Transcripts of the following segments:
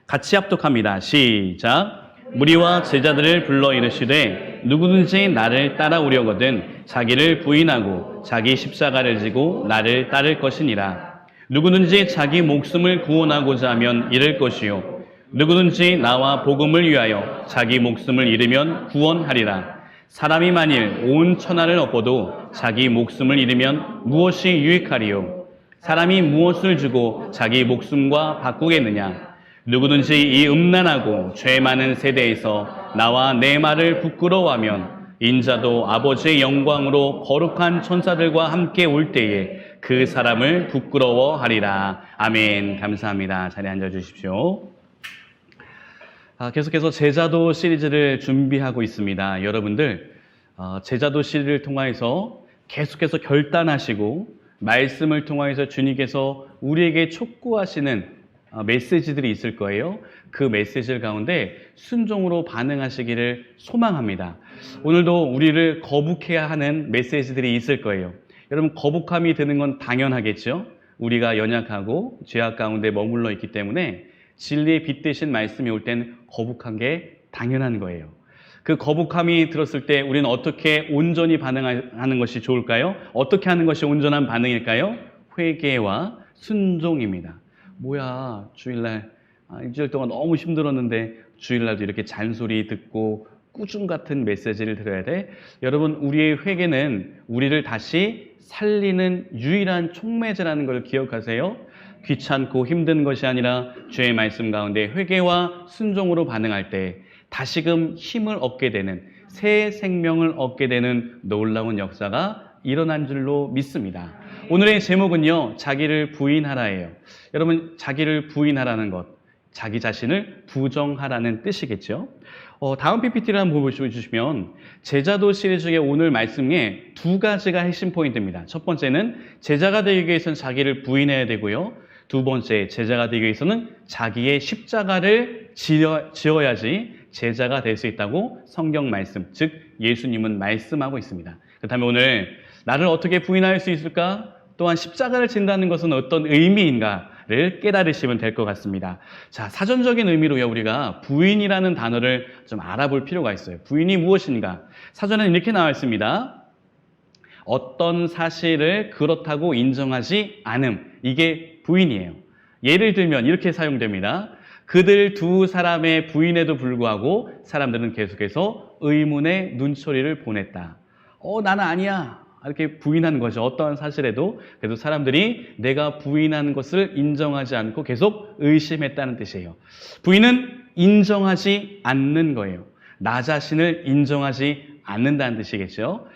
같이 합독합니다. 시작. 무리와 제자들을 불러 이르시되 누구든지 나를 따라오려거든 자기를 부인하고 자기 십자가를 지고 나를 따를 것이니라. 누구든지 자기 목숨을 구원하고자 하면 잃을 것이요 누구든지 나와 복음을 위하여 자기 목숨을 잃으면 구원하리라. 사람이 만일 온 천하를 얻고도 자기 목숨을 잃으면 무엇이 유익하리요? 사람이 무엇을 주고 자기 목숨과 바꾸겠느냐? 누구든지 이 음란하고 죄 많은 세대에서 나와 내 말을 부끄러워하면 인자도 아버지의 영광으로 거룩한 천사들과 함께 올 때에 그 사람을 부끄러워하리라. 아멘. 감사합니다. 자리에 앉아주십시오. 계속해서 제자도 시리즈를 준비하고 있습니다. 여러분들 제자도 시리즈를 통해서 계속해서 결단하시고 말씀을 통해서 주님께서 우리에게 촉구하시는 메시지들이 있을 거예요. 그 메시지를 가운데 순종으로 반응하시기를 소망합니다. 오늘도 우리를 거북해야 하는 메시지들이 있을 거예요. 여러분, 거북함이 드는 건 당연하겠죠. 우리가 연약하고 죄악 가운데 머물러 있기 때문에 진리의 빛 대신 말씀이 올 땐 거북한 게 당연한 거예요. 그 거북함이 들었을 때 우리는 어떻게 온전히 반응하는 것이 좋을까요? 어떻게 하는 것이 온전한 반응일까요? 회개와 순종입니다. 뭐야, 주일날 일주일 동안 너무 힘들었는데 주일날도 이렇게 잔소리 듣고 꾸중 같은 메시지를 들어야 돼? 여러분, 우리의 회개는 우리를 다시 살리는 유일한 촉매제라는 걸 기억하세요. 귀찮고 힘든 것이 아니라 주의 말씀 가운데 회개와 순종으로 반응할 때 다시금 힘을 얻게 되는, 새 생명을 얻게 되는 놀라운 역사가 일어난 줄로 믿습니다. 오늘의 제목은요, 자기를 부인하라예요. 여러분, 자기를 부인하라는 것, 자기 자신을 부정하라는 뜻이겠죠. 다음 PPT를 한번 보여주시면 제자도 시리즈의 오늘 말씀에 두 가지가 핵심 포인트입니다. 첫 번째는 제자가 되기 위해서는 자기를 부인해야 되고요. 두 번째, 제자가 되기 위해서는 자기의 십자가를 지어야지 제자가 될 수 있다고 성경 말씀, 즉 예수님은 말씀하고 있습니다. 그렇다면 오늘 나를 어떻게 부인할 수 있을까? 또한 십자가를 진다는 것은 어떤 의미인가를 깨달으시면 될 것 같습니다. 자, 사전적인 의미로요, 우리가 부인이라는 단어를 좀 알아볼 필요가 있어요. 부인이 무엇인가? 사전에는 이렇게 나와 있습니다. 어떤 사실을 그렇다고 인정하지 않음. 이게 부인이에요. 예를 들면 이렇게 사용됩니다. 그들 두 사람의 부인에도 불구하고 사람들은 계속해서 의문의 눈초리를 보냈다. 나는 아니야. 이렇게 부인하는 거죠. 어떠한 사실에도. 그래도 사람들이 내가 부인한 것을 인정하지 않고 계속 의심했다는 뜻이에요. 부인은 인정하지 않는 거예요. 나 자신을 인정하지 않는다는 뜻이겠죠.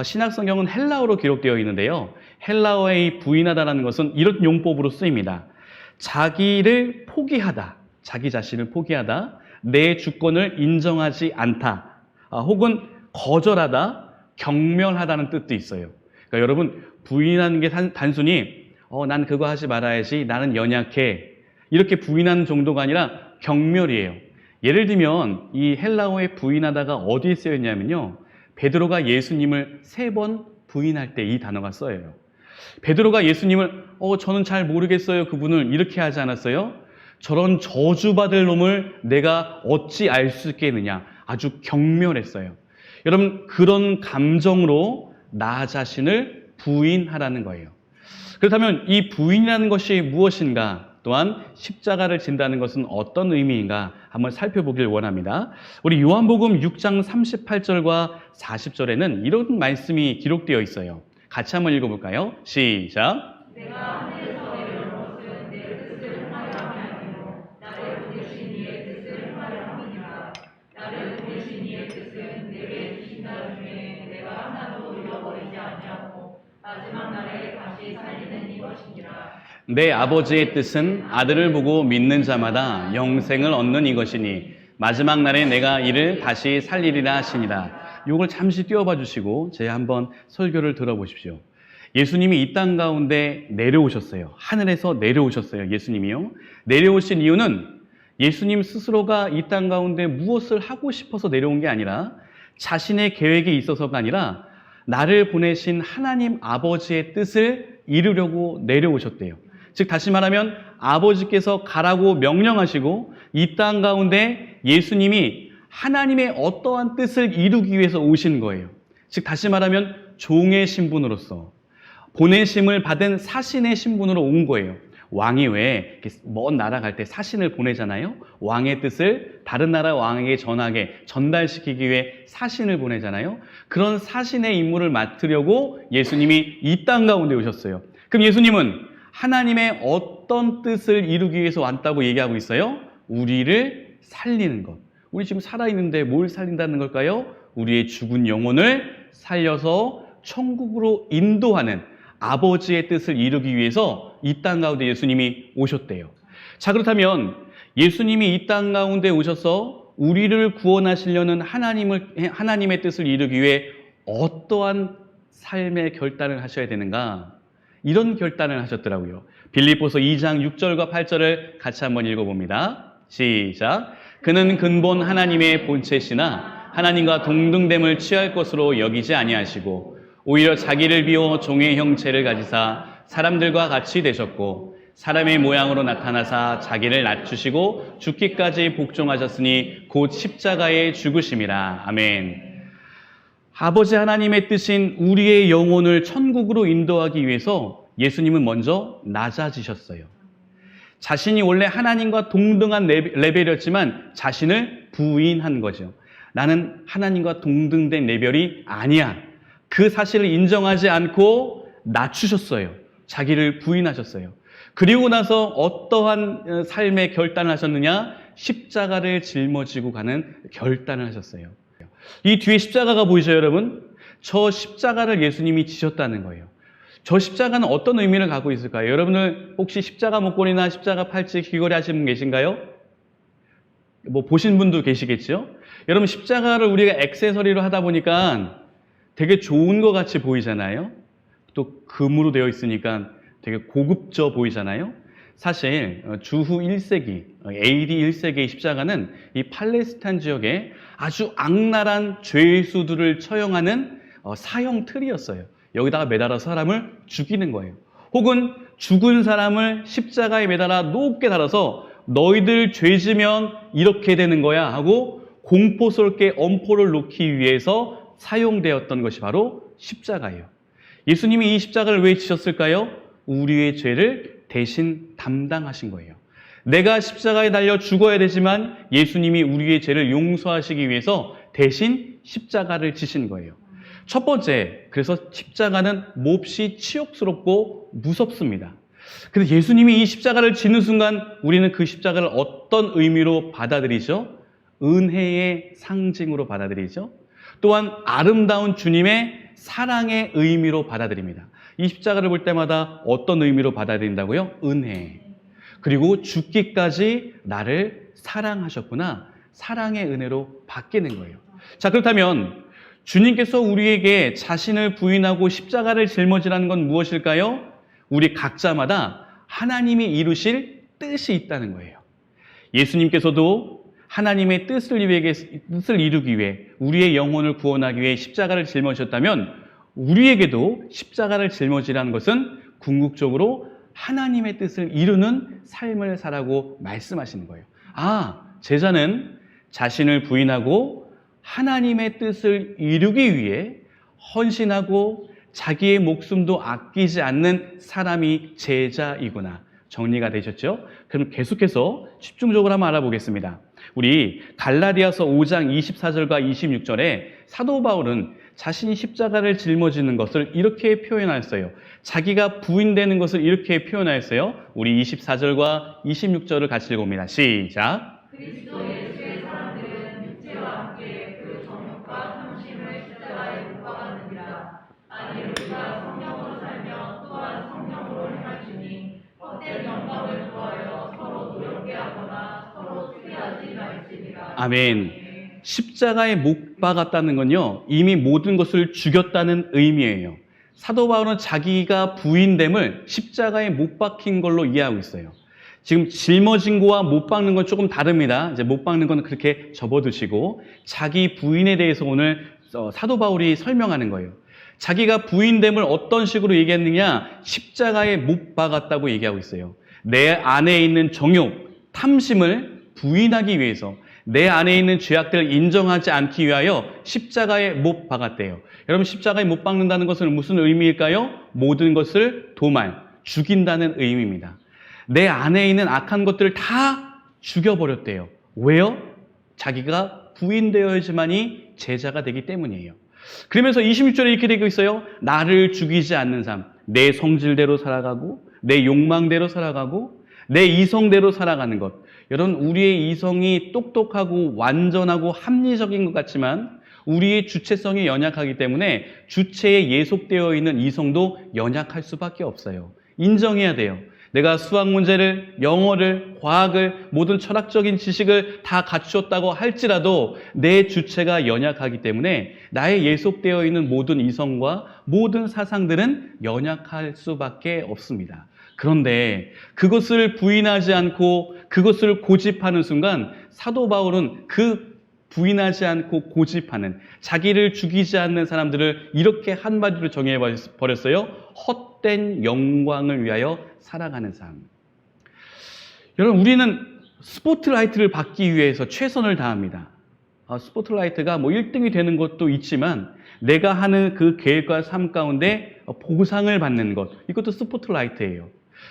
신약 성경은 헬라어로 기록되어 있는데요. 헬라어의 이 부인하다라는 것은 이런 용법으로 쓰입니다. 자기를 포기하다, 자기 자신을 포기하다, 내 주권을 인정하지 않다, 혹은 거절하다, 경멸하다는 뜻도 있어요. 그러니까 여러분, 부인하는 게 단순히 난 그거 하지 말아야지, 나는 연약해, 이렇게 부인하는 정도가 아니라 경멸이에요. 예를 들면 이 헬라어의 부인하다가 어디에 쓰였냐면요, 베드로가 예수님을 3번 부인할 때 이 단어가 쓰여요. 베드로가 예수님을 저는 잘 모르겠어요, 그분을, 이렇게 하지 않았어요? 저런 저주받을 놈을 내가 어찌 알 수 있겠느냐, 아주 경멸했어요. 여러분, 그런 감정으로 나 자신을 부인하라는 거예요. 그렇다면 이 부인이라는 것이 무엇인가, 또한 십자가를 진다는 것은 어떤 의미인가 한번 살펴보길 원합니다. 우리 요한복음 6장 38절과 40절에는 이런 말씀이 기록되어 있어요. 같이 한번 읽어볼까요? 시작. 내가 하늘에서 내려온 것은 내 뜻을 행하려 함이 아니요 나를 보내신 이의 뜻을 행하려 함이니라. 나를 보내신 이의 뜻은 내게 주신 자 중에 내가 하나도 잃어버리지 아니하고 마지막 날에 다시 살리는 이것이니라. 내 아버지의 뜻은 아들을 보고 믿는 자마다 영생을 얻는 이것이니 마지막 날에 내가 이를 다시 살리리라 하시니라. 이걸 잠시 띄워봐 주시고 제가 한번 설교를 들어보십시오. 예수님이 이 땅 가운데 내려오셨어요. 하늘에서 내려오셨어요. 예수님이요. 내려오신 이유는 예수님 스스로가 이 땅 가운데 무엇을 하고 싶어서 내려온 게 아니라 자신의 계획이 있어서가 아니라 나를 보내신 하나님 아버지의 뜻을 이루려고 내려오셨대요. 즉 다시 말하면 아버지께서 가라고 명령하시고 이 땅 가운데 예수님이 하나님의 어떠한 뜻을 이루기 위해서 오신 거예요. 즉 다시 말하면 종의 신분으로서 보내심을 받은 사신의 신분으로 온 거예요. 왕이 왜 먼 나라 갈 때 사신을 보내잖아요. 왕의 뜻을 다른 나라 왕에게 전달시키기 위해 사신을 보내잖아요. 그런 사신의 임무를 맡으려고 예수님이 이 땅 가운데 오셨어요. 그럼 예수님은 하나님의 어떤 뜻을 이루기 위해서 왔다고 얘기하고 있어요? 우리를 살리는 것. 우리 지금 살아있는데 뭘 살린다는 걸까요? 우리의 죽은 영혼을 살려서 천국으로 인도하는 아버지의 뜻을 이루기 위해서 이 땅 가운데 예수님이 오셨대요. 자, 그렇다면 예수님이 이 땅 가운데 오셔서 우리를 구원하시려는 하나님의 뜻을 이루기 위해 어떠한 삶의 결단을 하셔야 되는가? 이런 결단을 하셨더라고요. 빌립보서 2장 6절과 8절을 같이 한번 읽어봅니다. 시작. 그는 근본 하나님의 본체시나 하나님과 동등됨을 취할 것으로 여기지 아니하시고 오히려 자기를 비워 종의 형체를 가지사 사람들과 같이 되셨고 사람의 모양으로 나타나사 자기를 낮추시고 죽기까지 복종하셨으니 곧 십자가에 죽으심이라. 아멘. 아버지 하나님의 뜻인 우리의 영혼을 천국으로 인도하기 위해서 예수님은 먼저 낮아지셨어요. 자신이 원래 하나님과 동등한 레벨이었지만 자신을 부인한 거죠. 나는 하나님과 동등된 레벨이 아니야. 그 사실을 인정하지 않고 낮추셨어요. 자기를 부인하셨어요. 그리고 나서 어떠한 삶의 결단을 하셨느냐? 십자가를 짊어지고 가는 결단을 하셨어요. 이 뒤에 십자가가 보이죠, 여러분? 저 십자가를 예수님이 지셨다는 거예요. 저 십자가는 어떤 의미를 갖고 있을까요? 여러분들 혹시 십자가 목걸이나 십자가 팔찌 귀걸이 하신 분 계신가요? 뭐 보신 분도 계시겠죠? 여러분 십자가를 우리가 액세서리로 하다 보니까 되게 좋은 것 같이 보이잖아요. 또 금으로 되어 있으니까 되게 고급져 보이잖아요. 사실 주후 1세기, AD 1세기의 십자가는 이 팔레스타인 지역에 아주 악랄한 죄수들을 처형하는 사형 틀이었어요. 여기다가 매달아서 사람을 죽이는 거예요. 혹은 죽은 사람을 십자가에 매달아 높게 달아서 너희들 죄 지면 이렇게 되는 거야 하고 공포스럽게 엄포를 놓기 위해서 사용되었던 것이 바로 십자가예요. 예수님이 이 십자가를 왜 지셨을까요? 우리의 죄를 대신 담당하신 거예요. 내가 십자가에 달려 죽어야 되지만 예수님이 우리의 죄를 용서하시기 위해서 대신 십자가를 지신 거예요. 첫 번째, 그래서 십자가는 몹시 치욕스럽고 무섭습니다. 그래서 예수님이 이 십자가를 지는 순간 우리는 그 십자가를 어떤 의미로 받아들이죠? 은혜의 상징으로 받아들이죠. 또한 아름다운 주님의 사랑의 의미로 받아들입니다. 이 십자가를 볼 때마다 어떤 의미로 받아들인다고요? 은혜. 그리고 죽기까지 나를 사랑하셨구나. 사랑의 은혜로 바뀌는 거예요. 자, 그렇다면 주님께서 우리에게 자신을 부인하고 십자가를 жил머지라는 건 무엇일까요? 우리 각자마다 하나님이 이루실 뜻이 있다는 거예요. 예수님께서도 하나님의 뜻을 이루기 위해 우리의 영혼을 구원하기 위해 십자가를 짊어지셨다면 우리에게도 십자가를 짊어지라는 것은 궁극적으로 하나님의 뜻을 이루는 삶을 살라고 말씀하시는 거예요. 아, 제자는 자신을 부인하고 하나님의 뜻을 이루기 위해 헌신하고 자기의 목숨도 아끼지 않는 사람이 제자이구나. 정리가 되셨죠? 그럼 계속해서 집중적으로 한번 알아보겠습니다. 우리 갈라디아서 5장 24절과 26절에 사도 바울은 자신이 십자가를 짊어지는 것을 이렇게 표현하였어요. 자기가 부인되는 것을 이렇게 표현하였어요. 우리 24절과 26절을 같이 읽어봅니다. 시작. 그리스도 예수의 사람들은 육체와 함께 그 정욕과 탐심을 십자가에 못 박았느니라. 아니 우리가 성령으로 살며 또한 성령으로 행할지니 헛된 영광을 구하여 서로 노엽게 하거나 서로 투기하지 말지니라. 아멘. 십자가에 못 박았다는 건요, 이미 모든 것을 죽였다는 의미예요. 사도 바울은 자기가 부인됨을 십자가에 못 박힌 걸로 이해하고 있어요. 지금 짊어진 거와 못 박는 건 조금 다릅니다. 이제 못 박는 건 그렇게 접어두시고 자기 부인에 대해서 오늘 사도 바울이 설명하는 거예요. 자기가 부인됨을 어떤 식으로 얘기했느냐? 십자가에 못 박았다고 얘기하고 있어요. 내 안에 있는 정욕, 탐심을 부인하기 위해서, 내 안에 있는 죄악들을 인정하지 않기 위하여 십자가에 못 박았대요. 여러분, 십자가에 못 박는다는 것은 무슨 의미일까요? 모든 것을 도말, 죽인다는 의미입니다. 내 안에 있는 악한 것들을 다 죽여버렸대요. 왜요? 자기가 부인되어야지만이 제자가 되기 때문이에요. 그러면서 26절에 이렇게 되고 있어요. 나를 죽이지 않는 삶, 내 성질대로 살아가고 내 욕망대로 살아가고 내 이성대로 살아가는 것. 여러분, 우리의 이성이 똑똑하고 완전하고 합리적인 것 같지만 우리의 주체성이 연약하기 때문에 주체에 예속되어 있는 이성도 연약할 수밖에 없어요. 인정해야 돼요. 내가 수학 문제를, 영어를, 과학을, 모든 철학적인 지식을 다 갖추었다고 할지라도 내 주체가 연약하기 때문에 나의 예속되어 있는 모든 이성과 모든 사상들은 연약할 수밖에 없습니다. 그런데 그것을 부인하지 않고 그것을 고집하는 순간 사도 바울은 그 부인하지 않고 고집하는, 자기를 죽이지 않는 사람들을 이렇게 한마디로 정해버렸어요. 헛된 영광을 위하여 살아가는 삶. 여러분, 우리는 스포트라이트를 받기 위해서 최선을 다합니다. 스포트라이트가 뭐 1등이 되는 것도 있지만 내가 하는 그 계획과 삶 가운데 보상을 받는 것, 이것도 스포트라이트예요.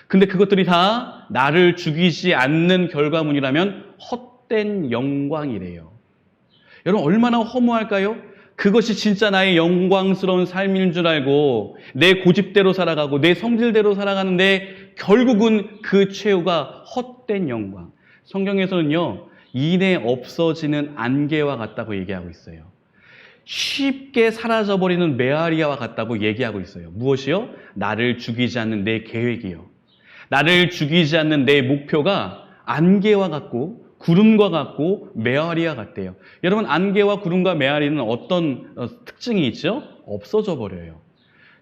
근데 그것들이 다 나를 죽이지 않는 결과물이라면 헛된 영광이래요. 여러분, 얼마나 허무할까요? 그것이 진짜 나의 영광스러운 삶인 줄 알고 내 고집대로 살아가고 내 성질대로 살아가는데 결국은 그 최후가 헛된 영광. 성경에서는요, 이내 없어지는 안개와 같다고 얘기하고 있어요. 쉽게 사라져버리는 메아리와 같다고 얘기하고 있어요. 무엇이요? 나를 죽이지 않는 내 계획이요. 나를 죽이지 않는 내 목표가 안개와 같고 구름과 같고 메아리와 같대요. 여러분, 안개와 구름과 메아리는 어떤 특징이 있죠? 없어져 버려요.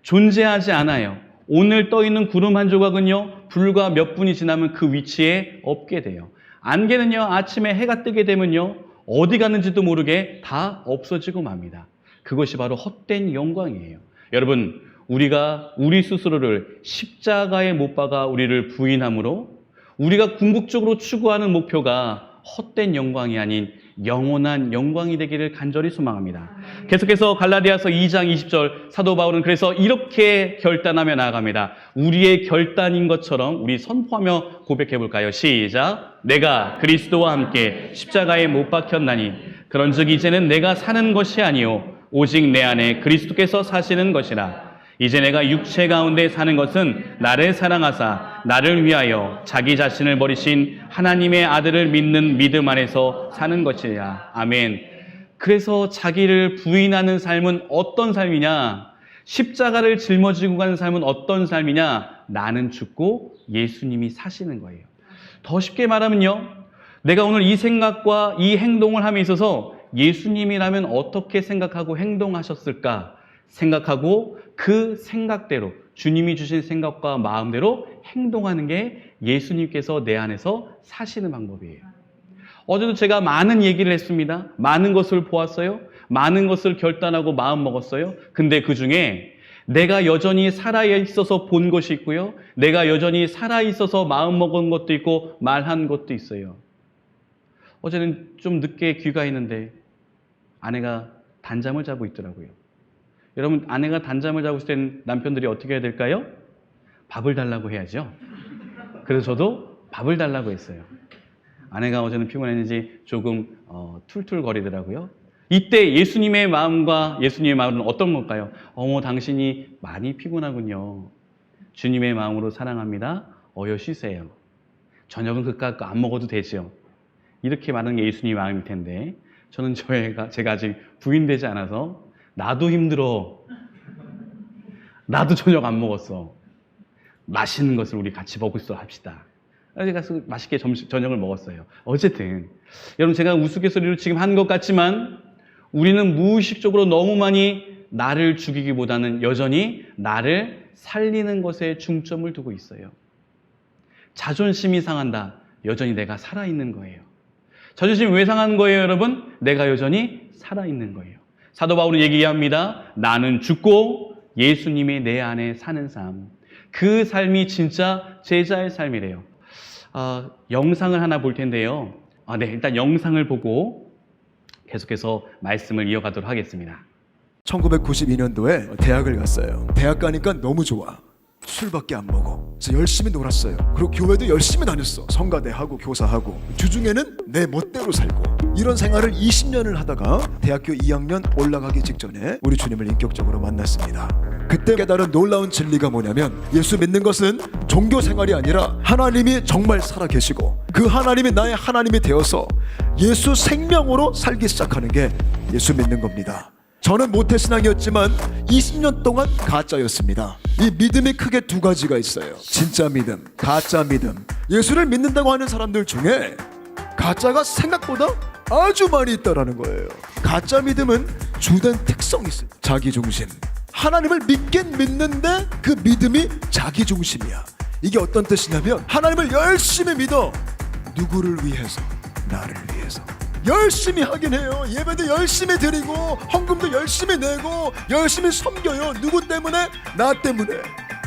존재하지 않아요. 오늘 떠 있는 구름 한 조각은요, 불과 몇 분이 지나면 그 위치에 없게 돼요. 안개는요, 아침에 해가 뜨게 되면요, 어디 갔는지도 모르게 다 없어지고 맙니다. 그것이 바로 헛된 영광이에요. 여러분, 우리가 우리 스스로를 십자가에 못 박아 우리를 부인함으로 우리가 궁극적으로 추구하는 목표가 헛된 영광이 아닌 영원한 영광이 되기를 간절히 소망합니다. 계속해서 갈라디아서 2장 20절 사도 바울은 그래서 이렇게 결단하며 나아갑니다. 우리의 결단인 것처럼 우리 선포하며 고백해 볼까요? 시작. 내가 그리스도와 함께 십자가에 못 박혔나니 그런즉 이제는 내가 사는 것이 아니요 오직 내 안에 그리스도께서 사시는 것이라. 이제 내가 육체 가운데 사는 것은 나를 사랑하사 나를 위하여 자기 자신을 버리신 하나님의 아들을 믿는 믿음 안에서 사는 것이라. 아멘. 그래서 자기를 부인하는 삶은 어떤 삶이냐? 십자가를 짊어지고 가는 삶은 어떤 삶이냐? 나는 죽고 예수님이 사시는 거예요. 더 쉽게 말하면요, 내가 오늘 이 생각과 이 행동을 함에 있어서 예수님이라면 어떻게 생각하고 행동하셨을까 생각하고 그 생각대로 주님이 주신 생각과 마음대로 행동하는 게 예수님께서 내 안에서 사시는 방법이에요. 어제도 제가 많은 얘기를 했습니다. 많은 것을 보았어요. 많은 것을 결단하고 마음 먹었어요. 근데 그 중에 내가 여전히 살아있어서 본 것이 있고요. 내가 여전히 살아있어서 마음 먹은 것도 있고 말한 것도 있어요. 어제는 좀 늦게 귀가했는데 아내가 단잠을 자고 있더라고요. 여러분, 아내가 단잠을 자고 있을 땐 남편들이 어떻게 해야 될까요? 밥을 달라고 해야죠. 그래서 저도 밥을 달라고 했어요. 아내가 어제는 피곤했는지 조금 툴툴거리더라고요. 이때 예수님의 마음과 예수님의 마음은 어떤 걸까요? 어머, 당신이 많이 피곤하군요. 주님의 마음으로 사랑합니다. 어여 쉬세요. 저녁은 그깟 거 안 먹어도 되죠. 이렇게 말하는 게 예수님의 마음일 텐데 저는 제가 아직 부인되지 않아서 나도 힘들어. 나도 저녁 안 먹었어. 맛있는 것을 우리 같이 먹을 수 합시다. 제가 맛있게 저녁을 먹었어요. 어쨌든 여러분, 제가 우스갯소리로 지금 한 것 같지만 우리는 무의식적으로 너무 많이 나를 죽이기보다는 여전히 나를 살리는 것에 중점을 두고 있어요. 자존심이 상한다. 여전히 내가 살아있는 거예요. 자존심이 왜 상하는 거예요, 여러분? 내가 여전히 살아있는 거예요. 사도 바울은 얘기합니다. 나는 죽고 예수님이 내 안에 사는 삶, 그 삶이 진짜 제자의 삶이래요. 영상을 하나 볼 텐데요. 네, 일단 영상을 보고 계속해서 말씀을 이어가도록 하겠습니다. 1992년도에 대학을 갔어요. 대학 가니까 너무 좋아. 술밖에 안 먹어. 그래서 열심히 놀았어요. 그리고 교회도 열심히 다녔어. 성가대하고 교사하고. 주중에는 내 멋대로 살고. 이런 생활을 20년을 하다가 대학교 2학년 올라가기 직전에 우리 주님을 인격적으로 만났습니다. 그때 깨달은 놀라운 진리가 뭐냐면, 예수 믿는 것은 종교 생활이 아니라 하나님이 정말 살아계시고 그 하나님이 나의 하나님이 되어서 예수 생명으로 살기 시작하는 게 예수 믿는 겁니다. 저는 모태신앙이었지만 20년 동안 가짜였습니다. 이 믿음이 크게 두 가지가 있어요. 진짜 믿음, 가짜 믿음. 예수를 믿는다고 하는 사람들 중에 가짜가 생각보다 아주 많이 있다라는 거예요. 가짜 믿음은 주된 특성이 있어요. 자기중심. 하나님을 믿긴 믿는데 그 믿음이 자기중심이야. 이게 어떤 뜻이냐면, 하나님을 열심히 믿어. 누구를 위해서? 나를 위해서. 열심히 하긴 해요. 예배도 열심히 드리고 헌금도 열심히 내고 열심히 섬겨요. 누구 때문에? 나 때문에.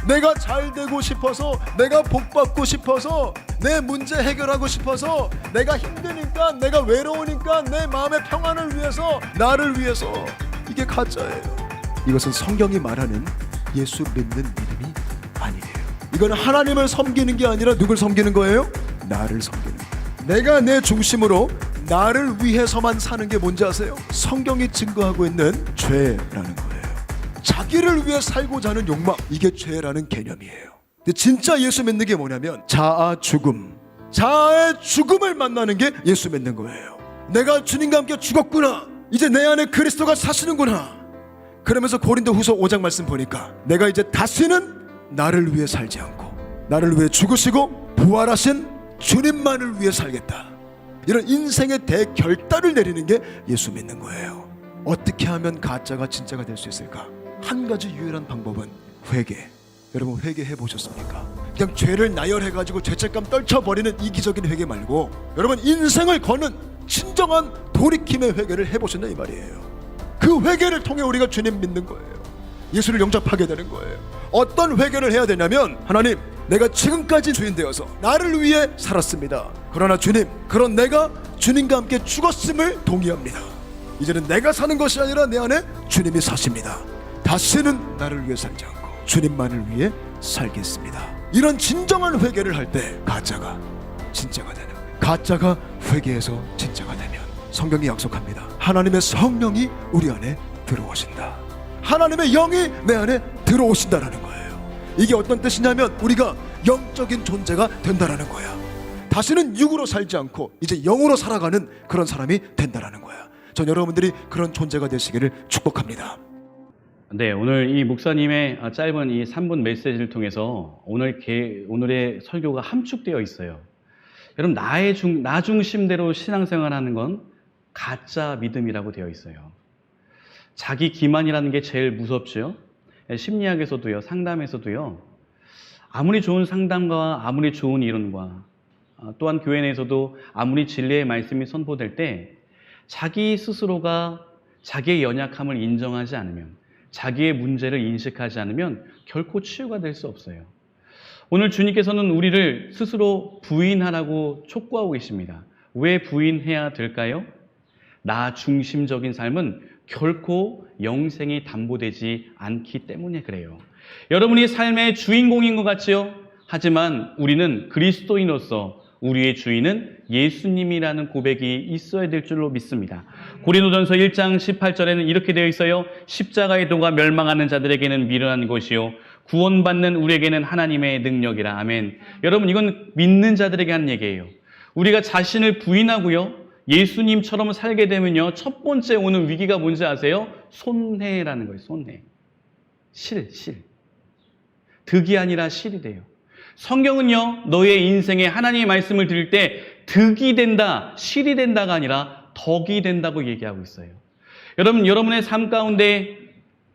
내가 잘 되고 싶어서, 내가 복 받고 싶어서, 내 문제 해결하고 싶어서, 내가 힘드니까, 내가 외로우니까, 내 마음의 평안을 위해서, 나를 위해서. 이게 가짜예요. 이것은 성경이 말하는 예수 믿는 믿음이 아니에요. 이건 하나님을 섬기는 게 아니라 누굴 섬기는 거예요? 나를 섬기는 거예요. 내가 내 중심으로 나를 위해서만 사는 게 뭔지 아세요? 성경이 증거하고 있는 죄라는 거예요. 자기를 위해 살고자 하는 욕망, 이게 죄라는 개념이에요. 근데 진짜 예수 믿는 게 뭐냐면 자아 죽음, 자아의 죽음을 만나는 게 예수 믿는 거예요. 내가 주님과 함께 죽었구나, 이제 내 안에 그리스도가 사시는구나. 그러면서 고린도후서 5장 말씀 보니까 내가 이제 다시는 나를 위해 살지 않고 나를 위해 죽으시고 부활하신 주님만을 위해 살겠다. 이런 인생의 대결단을 내리는 게 예수 믿는 거예요. 어떻게 하면 가짜가 진짜가 될 수 있을까? 한 가지 유일한 방법은 회개. 여러분 회개해 보셨습니까? 그냥 죄를 나열해가지고 죄책감 떨쳐버리는 이기적인 회개 말고, 여러분 인생을 거는 진정한 돌이킴의 회개를 해보셨냐 이 말이에요. 그 회개를 통해 우리가 주님 믿는 거예요. 예수를 영접하게 되는 거예요. 어떤 회개를 해야 되냐면, 하나님, 내가 지금까지 주인 되어서 나를 위해 살았습니다. 그러나 주님, 그런 내가 주님과 함께 죽었음을 동의합니다. 이제는 내가 사는 것이 아니라 내 안에 주님이 사십니다. 다시는 나를 위해 살지 않고 주님만을 위해 살겠습니다. 이런 진정한 회개를 할 때 가짜가 진짜가 되는 거예요. 가짜가 회개해서 진짜가 되면 성경이 약속합니다. 하나님의 성령이 우리 안에 들어오신다. 하나님의 영이 내 안에 들어오신다라는 거예요. 이게 어떤 뜻이냐면, 우리가 영적인 존재가 된다라는 거야. 다시는 육으로 살지 않고 이제 영으로 살아가는 그런 사람이 된다라는 거야. 전 여러분들이 그런 존재가 되시기를 축복합니다. 네, 오늘 이 목사님의 짧은 이 3분 메시지를 통해서 오늘의 설교가 함축되어 있어요. 여러분, 나 중심대로 신앙생활하는 건 가짜 믿음이라고 되어 있어요. 자기 기만이라는 게 제일 무섭죠. 심리학에서도요, 상담에서도요, 아무리 좋은 상담과 아무리 좋은 이론과 또한 교회 내에서도 아무리 진리의 말씀이 선포될 때 자기 스스로가 자기의 연약함을 인정하지 않으면, 자기의 문제를 인식하지 않으면 결코 치유가 될 수 없어요. 오늘 주님께서는 우리를 스스로 부인하라고 촉구하고 계십니다. 왜 부인해야 될까요? 나 중심적인 삶은 결코 영생이 담보되지 않기 때문에 그래요. 여러분이 삶의 주인공인 것 같지요? 하지만 우리는 그리스도인으로서 우리의 주인은 예수님이라는 고백이 있어야 될 줄로 믿습니다. 고린도전서 1장 18절에는 이렇게 되어 있어요. 십자가의 도가 멸망하는 자들에게는 미련한 것이요 구원받는 우리에게는 하나님의 능력이라. 아멘. 여러분, 이건 믿는 자들에게 하는 얘기예요. 우리가 자신을 부인하고요, 예수님처럼 살게 되면요, 첫 번째 오는 위기가 뭔지 아세요? 손해라는 거예요. 손해. 실. 득이 아니라 실이 돼요. 성경은요, 너의 인생에 하나님의 말씀을 들을 때 득이 된다, 실이 된다가 아니라 덕이 된다고 얘기하고 있어요. 여러분, 여러분의 삶 가운데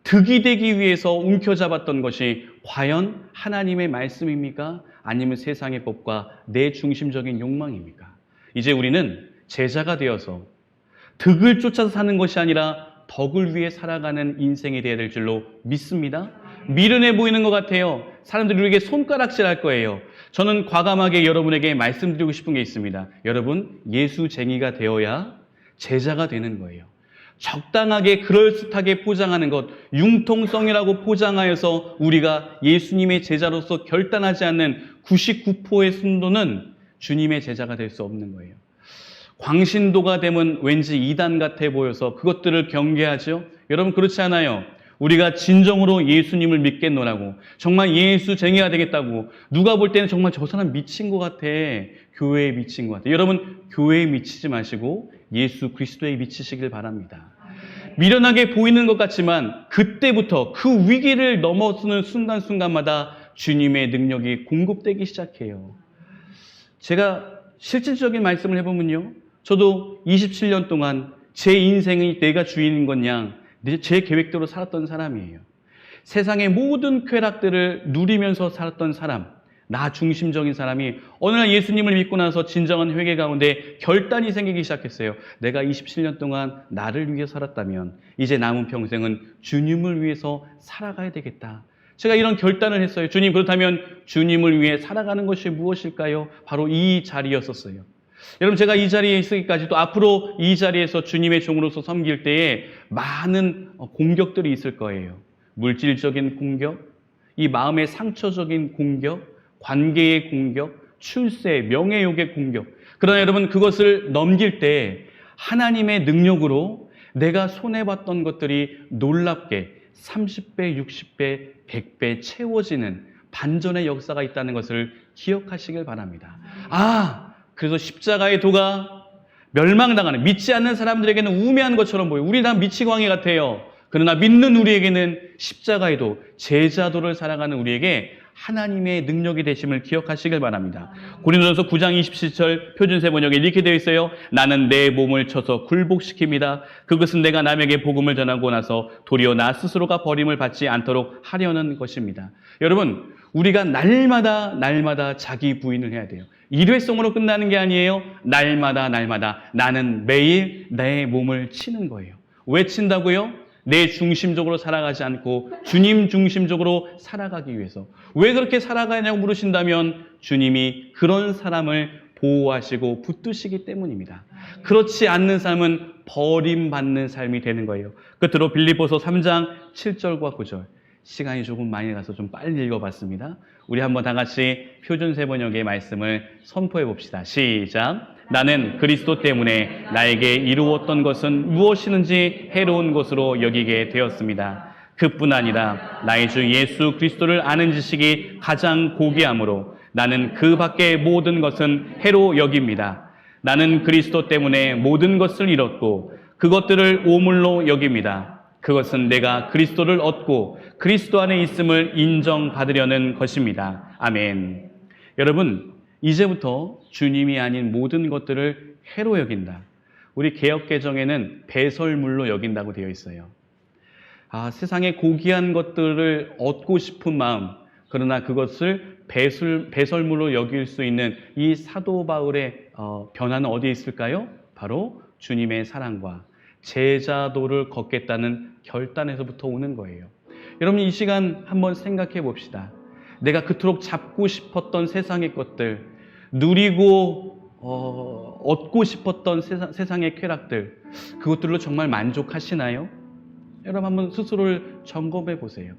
득이 되기 위해서 움켜잡았던 것이 과연 하나님의 말씀입니까? 아니면 세상의 법과 내 중심적인 욕망입니까? 이제 우리는 제자가 되어서 득을 쫓아서 사는 것이 아니라 덕을 위해 살아가는 인생이 되어야 될 줄로 믿습니다. 미련해 보이는 것 같아요. 사람들이 우리에게 손가락질 할 거예요. 저는 과감하게 여러분에게 말씀드리고 싶은 게 있습니다. 여러분, 예수쟁이가 되어야 제자가 되는 거예요. 적당하게 그럴듯하게 포장하는 것, 융통성이라고 포장하여서 우리가 예수님의 제자로서 결단하지 않는 99%의 순도는 주님의 제자가 될 수 없는 거예요. 광신도가 되면 왠지 이단 같아 보여서 그것들을 경계하죠. 여러분, 그렇지 않아요. 우리가 진정으로 예수님을 믿겠노라고, 정말 예수쟁이가 되겠다고, 누가 볼 때는 정말 저 사람 미친 것 같아, 교회에 미친 것 같아. 여러분, 교회에 미치지 마시고 예수 그리스도에 미치시길 바랍니다. 미련하게 보이는 것 같지만 그때부터 그 위기를 넘어서는 순간순간마다 주님의 능력이 공급되기 시작해요. 제가 실질적인 말씀을 해보면요, 저도 27년 동안 제 인생이 내가 주인인 것 양 제 계획대로 살았던 사람이에요. 세상의 모든 쾌락들을 누리면서 살았던 사람, 나 중심적인 사람이 어느 날 예수님을 믿고 나서 진정한 회개 가운데 결단이 생기기 시작했어요. 내가 27년 동안 나를 위해 살았다면 이제 남은 평생은 주님을 위해서 살아가야 되겠다. 제가 이런 결단을 했어요. 주님, 그렇다면 주님을 위해 살아가는 것이 무엇일까요? 바로 이 자리였었어요. 여러분, 제가 이 자리에 있으기까지 또 앞으로 이 자리에서 주님의 종으로서 섬길 때에 많은 공격들이 있을 거예요. 물질적인 공격, 이 마음의 상처적인 공격, 관계의 공격, 출세, 명예욕의 공격. 그러나 여러분, 그것을 넘길 때 하나님의 능력으로 내가 손해봤던 것들이 놀랍게 30배, 60배, 100배 채워지는 반전의 역사가 있다는 것을 기억하시길 바랍니다. 그래서 십자가의 도가 멸망당하는, 믿지 않는 사람들에게는 우매한 것처럼 보여요. 우리 다 미치광이 같아요. 그러나 믿는 우리에게는 십자가의 도, 제자도를 살아가는 우리에게 하나님의 능력이 되심을 기억하시길 바랍니다. 고린도전서 9장 27절 표준세 번역에 이렇게 되어 있어요. 나는 내 몸을 쳐서 굴복시킵니다. 그것은 내가 남에게 복음을 전하고 나서 도리어 나 스스로가 버림을 받지 않도록 하려는 것입니다. 여러분, 우리가 날마다 자기 부인을 해야 돼요. 일회성으로 끝나는 게 아니에요. 날마다 나는 매일 내 몸을 치는 거예요. 왜 친다고요? 내 중심적으로 살아가지 않고 주님 중심적으로 살아가기 위해서. 왜 그렇게 살아가냐고 물으신다면 주님이 그런 사람을 보호하시고 붙드시기 때문입니다. 그렇지 않는 삶은 버림받는 삶이 되는 거예요. 끝으로 빌립보서 3장 7절과 9절. 시간이 조금 많이 가서 좀 빨리 읽어봤습니다. 우리 한번 다 같이 표준세 번역의 말씀을 선포해 봅시다. 시작. 나는 그리스도 때문에 나에게 이루었던 것은 무엇이든지 해로운 것으로 여기게 되었습니다. 그뿐 아니라 나의 주 예수 그리스도를 아는 지식이 가장 고귀하므로 나는 그 밖의 모든 것은 해로 여깁니다. 나는 그리스도 때문에 모든 것을 잃었고 그것들을 오물로 여깁니다. 그것은 내가 그리스도를 얻고 그리스도 안에 있음을 인정받으려는 것입니다. 아멘. 여러분, 이제부터 주님이 아닌 모든 것들을 해로 여긴다. 우리 개역개정에는 배설물로 여긴다고 되어 있어요. 세상의 고귀한 것들을 얻고 싶은 마음, 그러나 그것을 배설물로 여길 수 있는 이 사도 바울의 변화는 어디에 있을까요? 바로 주님의 사랑과 제자도를 걷겠다는 결단에서부터 오는 거예요. 여러분, 이 시간 한번 생각해 봅시다. 내가 그토록 잡고 싶었던 세상의 것들, 누리고 얻고 싶었던 세상의 쾌락들, 그것들로 정말 만족하시나요? 여러분, 한번 스스로를 점검해 보세요.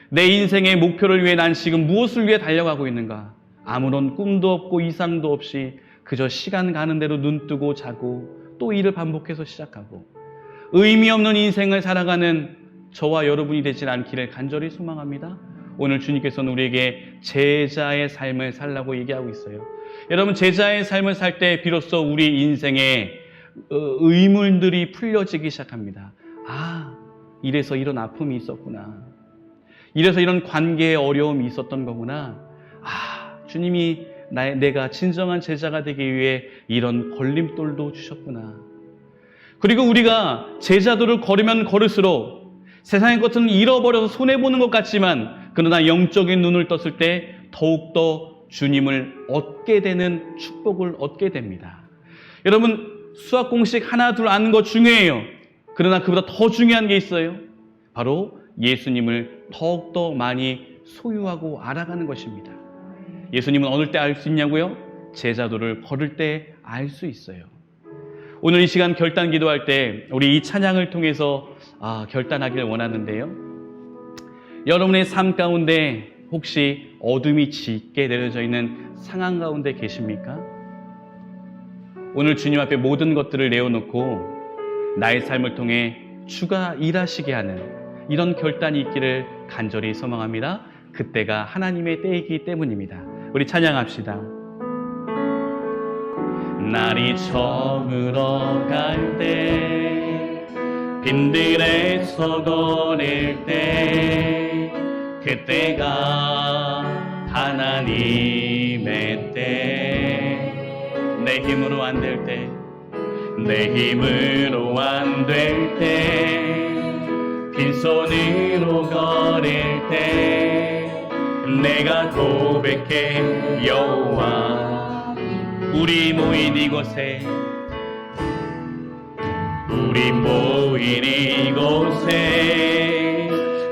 내 인생의 목표를 위해 난 지금 무엇을 위해 달려가고 있는가? 아무런 꿈도 없고 이상도 없이 그저 시간 가는 대로 눈 뜨고 자고 또 일을 반복해서 시작하고 의미 없는 인생을 살아가는 저와 여러분이 되지 않기를 간절히 소망합니다. 오늘 주님께서는 우리에게 제자의 삶을 살라고 얘기하고 있어요. 여러분, 제자의 삶을 살 때 비로소 우리 인생의 의문들이 풀려지기 시작합니다. 이래서 이런 아픔이 있었구나. 이래서 이런 관계의 어려움이 있었던 거구나. 주님이 내가 진정한 제자가 되기 위해 이런 걸림돌도 주셨구나. 그리고 우리가 제자도를 걸으면 걸을수록 세상의 것은 잃어버려서 손해보는 것 같지만, 그러나 영적인 눈을 떴을 때 더욱더 주님을 얻게 되는 축복을 얻게 됩니다. 여러분, 수학 공식 하나 둘 아는 거 중요해요. 그러나 그보다 더 중요한 게 있어요. 바로 예수님을 더욱더 많이 소유하고 알아가는 것입니다. 예수님은 어느 때 알 수 있냐고요? 제자도를 걸을 때 알 수 있어요. 오늘 이 시간 결단 기도할 때 우리 이 찬양을 통해서 결단하기를 원하는데요. 여러분의 삶 가운데 혹시 어둠이 짙게 내려져 있는 상황 가운데 계십니까? 오늘 주님 앞에 모든 것들을 내어놓고 나의 삶을 통해 주가 일하시게 하는 이런 결단이 있기를 간절히 소망합니다. 그때가 하나님의 때이기 때문입니다. 우리 찬양합시다. 날이 저물어 갈 때 빈들에서 거릴 때 그때가 하나님의 때 내 힘으로 안 될 때 내 힘으로 안 될 때 빈손으로 거릴 때 내가 고백해 여호와 우리 모인 이곳에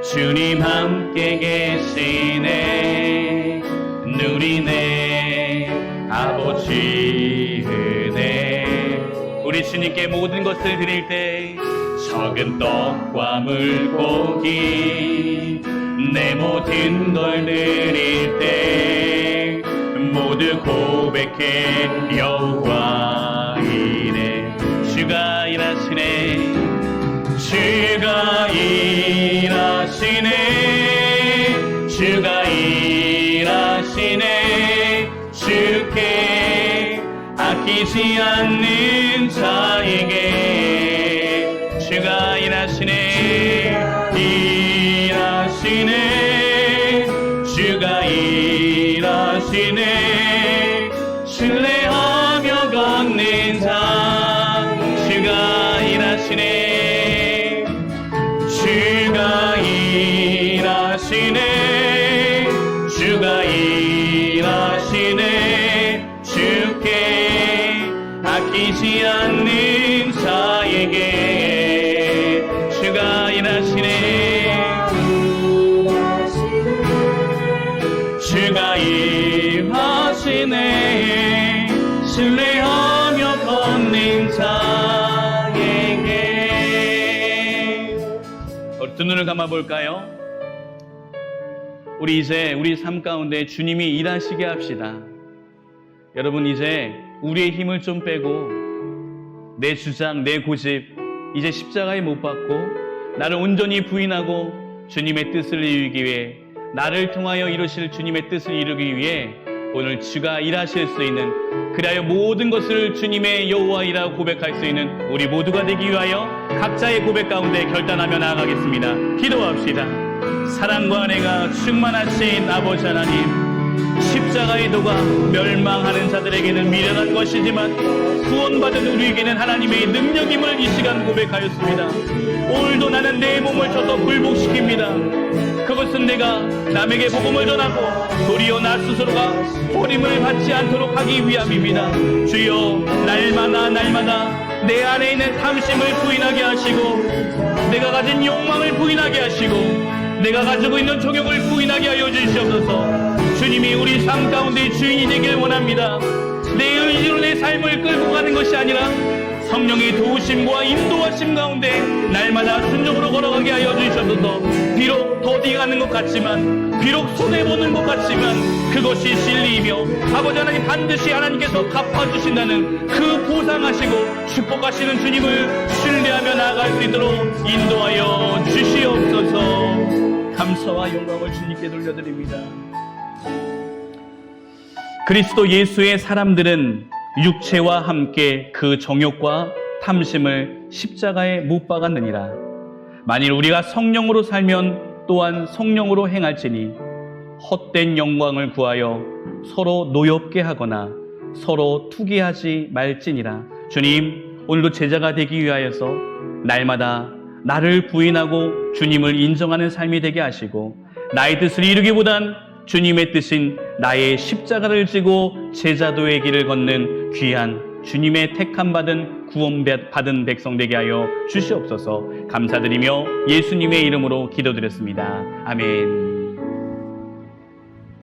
주님 함께 계시네 누리네 아버지 은혜 우리 주님께 모든 것을 드릴 때 적은 떡과 물고기 내 모든 걸 드릴 때 모두 고백해 여호와 이래 주가 일하시네 주가 일하시네 주가 일하시네 주께 아끼지 않는 자에게 주가 일하시네 일하시네 주가 일하시네 신뢰하며 걷는 자 주가 일하시네 주가 일하시네 주가 일하시네 주께 아끼지 않는 자에게 주가 일하시네 주가 일하시네 신뢰하며 걷는 자에게 우리 두 눈을 감아볼까요? 우리 이제 우리 삶 가운데 주님이 일하시게 합시다. 여러분 이제 우리의 힘을 좀 빼고 내 주장, 내 고집 이제 십자가에 못 박고 나를 온전히 부인하고 주님의 뜻을 이루기 위해 나를 통하여 이루실 주님의 뜻을 이루기 위해 오늘 주가 일하실 수 있는 그리하여 모든 것을 주님의 여호와이라고 고백할 수 있는 우리 모두가 되기 위하여 각자의 고백 가운데 결단하며 나아가겠습니다. 기도합시다. 사랑과 은혜가 충만하신 아버지 하나님 십자가의 도가 멸망하는 자들에게는 미련한 것이지만 구원받은 우리에게는 하나님의 능력임을 이 시간 고백하였습니다. 오늘도 나는 내 몸을 줘서 굴복시킵니다. 그것은 내가 남에게 복음을 전하고 도리어 나 스스로가 버림을 받지 않도록 하기 위함입니다. 주여 날마다 내 안에 있는 탐심을 부인하게 하시고 내가 가진 욕망을 부인하게 하시고 내가 가지고 있는 종욕을 부인하게 하여 주시옵소서. 주님이 우리 삶 가운데 주인이 되길 원합니다. 내 의지로 내 삶을 끌고 가는 것이 아니라 성령의 도우심과 인도하심 가운데 날마다 순종으로 걸어가게 하여 주시옵소서. 비록 더디가는 것 같지만 비록 손해보는 것 같지만 그것이 진리이며 아버지 하나님 반드시 하나님께서 갚아주신다는 그 보상하시고 축복하시는 주님을 신뢰하며 나아갈 수 있도록 인도하여 주시옵소서. 감사와 영광을 주님께 돌려드립니다. 그리스도 예수의 사람들은 육체와 함께 그 정욕과 탐심을 십자가에 못 박았느니라. 만일 우리가 성령으로 살면 또한 성령으로 행할지니 헛된 영광을 구하여 서로 노엽게 하거나 서로 투기하지 말지니라. 주님, 오늘도 제자가 되기 위하여서 날마다 나를 부인하고 주님을 인정하는 삶이 되게 하시고 나의 뜻을 이루기보단 주님의 뜻인 나의 십자가를 지고 제자도의 길을 걷는 귀한 주님의 택함받은 구원받은 백성 되게 하여 주시옵소서. 감사드리며 예수님의 이름으로 기도드렸습니다. 아멘.